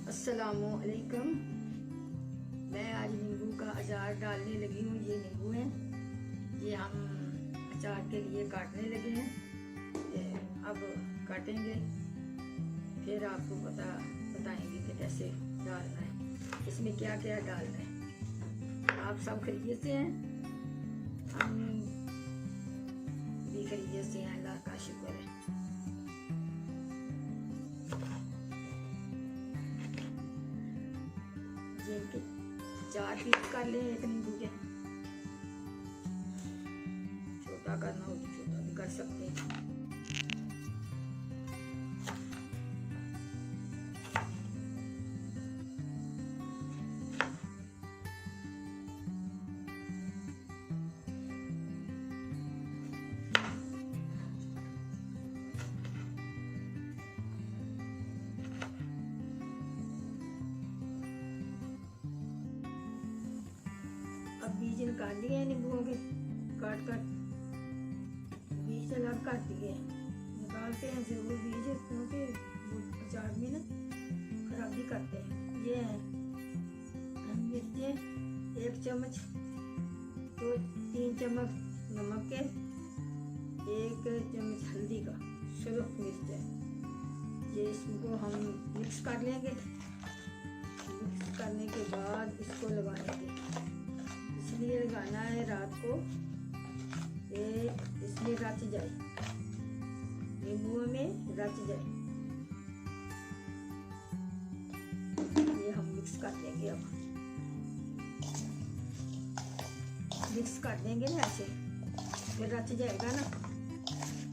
अस्सलामुअलैकुम। मैं आज नींबू का अचार डालने लगी हूँ। ये नींबू है, ये हम अचार के लिए काटने लगे हैं। अब काटेंगे, फिर आपको बताएंगे कि कैसे डालना है, इसमें क्या क्या डालना है। आप सब खरीद से हैं, हम भी खरीद से हैं, अल्लाह का शुक्र है। के 4 पीस कर ले एक नींबू के। छोटा करना हो तो छोटा भी कर सकते हैं। अब बीज निकाल लिए हैं नींबुओं के, काट बीज अलग कर दिए। निकालते हैं जरूर बीज, क्योंकि अचार में ना खराबी करते हैं। ये है मिर्चें 1 चम्मच, तो 3 चम्मच नमक के, 1 चम्मच हल्दी का, सुरख मिर्च है। ये इसको हम मिक्स कर लेंगे। मिक्स करने के बाद इसको लगाएंगे। इसलिए लगाना है रात को, इसलिए रच जाए, नींबुओं में रच जाए। ये हम मिक्स कर देंगे। अब मिक्स कर देंगे ना ऐसे, फिर रच जाएगा ना,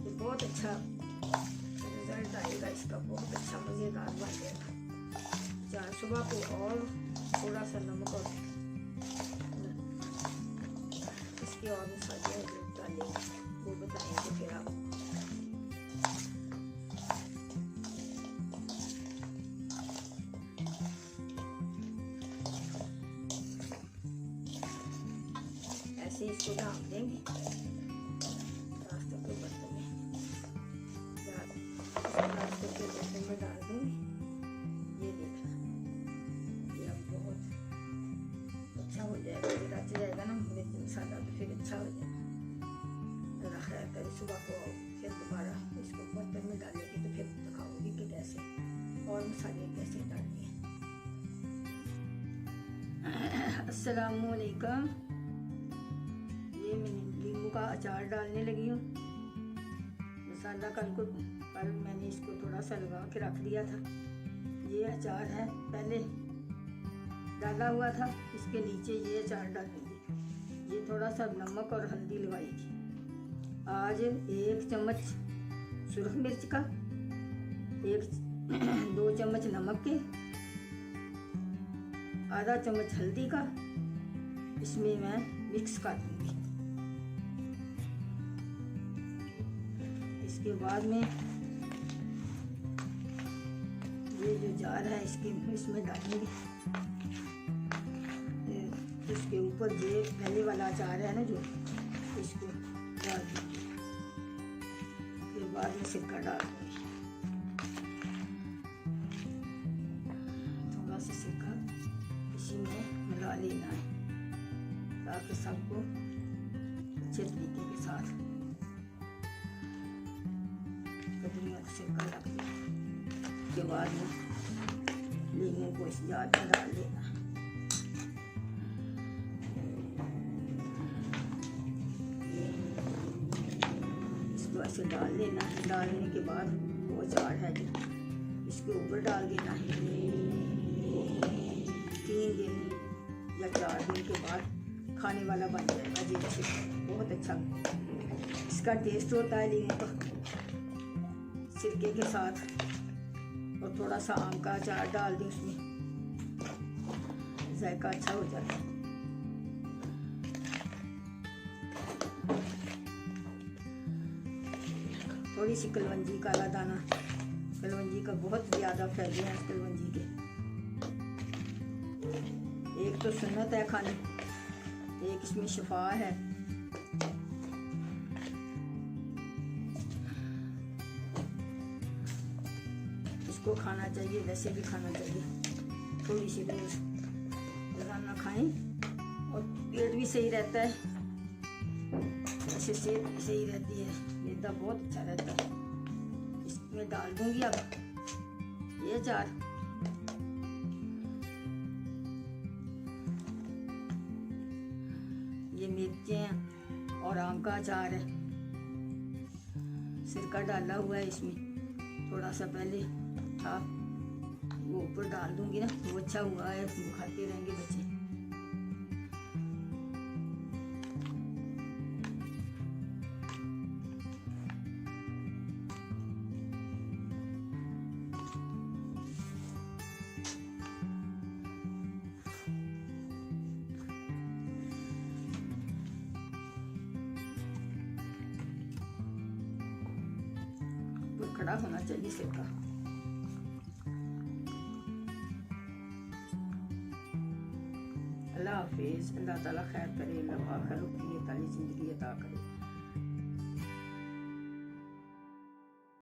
तो बहुत अच्छा रिजल्ट आएगा इसका, बहुत अच्छा मज़ेदार बन जाएगा। सुबह को और थोड़ा सा नमक और और मसाले डालेंगे, वो बताएंगे फिर आप। ऐसे इसको डाल देंगे प्लास्टिक के बर्तन में, डाल देंगे। ये देखना, ये अब बहुत अच्छा हो जाएगा, रच जाएगा ना मिर्च मसाला, तो फिर अच्छा हो जाएगा। अल्लाह खैर करे, सुबह को फिर दोबारा इसको बर्तन में डालेंगे, तो फिर दिखाऊंगी कि कैसे और मसाले कैसे डालने हैं। अस्सलामुअलैकुम। ये मैं नींबू का अचार डालने लगी हूँ। मसाला कल मैंने इसको थोड़ा सा लगा के रख दिया था। ये अचार है, पहले डाला हुआ था, इसके नीचे ये अचार डालेंगे। ये थोड़ा सा नमक और हल्दी लगाई थी। आज 1 चम्मच सुरख मिर्च का, 2 चम्मच नमक के, आधा चम्मच हल्दी का, इसमें मैं मिक्स कर दूंगी। इसके बाद में ये जो जार है इसमें डालेंगे। इसके ऊपर ये पहले वाला अचार है ना, जो इसको डाल देंगे। फिर बाद में सिरका डाल देंगे, थोड़ा सा सिरका इसी में मिला लेना है, ताकि सबको अच्छे तरीके के साथ कटोरियों को सिरका लग जाए। के बाद में लीमू को इस जार में डाल देना। ऐसे डाल लेना है। डालने के बाद वो अचार है जो इसके ऊपर डाल देना है। 3 दिन या 4 दिन के बाद खाने वाला बन जाएगा। जी बहुत अच्छा इसका टेस्ट होता है लीमू का, सिरके के साथ, और थोड़ा सा आम का अचार डाल दें, उसमें जायका अच्छा हो जाता है। थोड़ी सी कलवंजी, काला दाना कलवंजी का बहुत ज़्यादा फायदे हैं। कलवंजी के एक तो सुन्नत है खाने, एक इसमें शिफा है। इसको खाना चाहिए, वैसे भी खाना चाहिए। थोड़ी सी रोज रोजाना खाएं और पेट भी सही रहता है, ऐसे सेहत भी सही रहती है, मैदा बहुत अच्छा रहता है। इसमें डाल दूंगी अब ये अचार। ये मिर्चें हैं और आम का अचार है, सिरका डाला हुआ है इसमें, थोड़ा सा पहले था वो ऊपर डाल दूंगी ना, वो अच्छा हुआ है, वो खाते रहेंगे बच्चे। खड़ा होना चाहिए सिरका। अल्लाह हाफिज़। अल्लाह ताला खैर करे, अल्लाह आखिरत की ताली ज़िंदगी अता करे।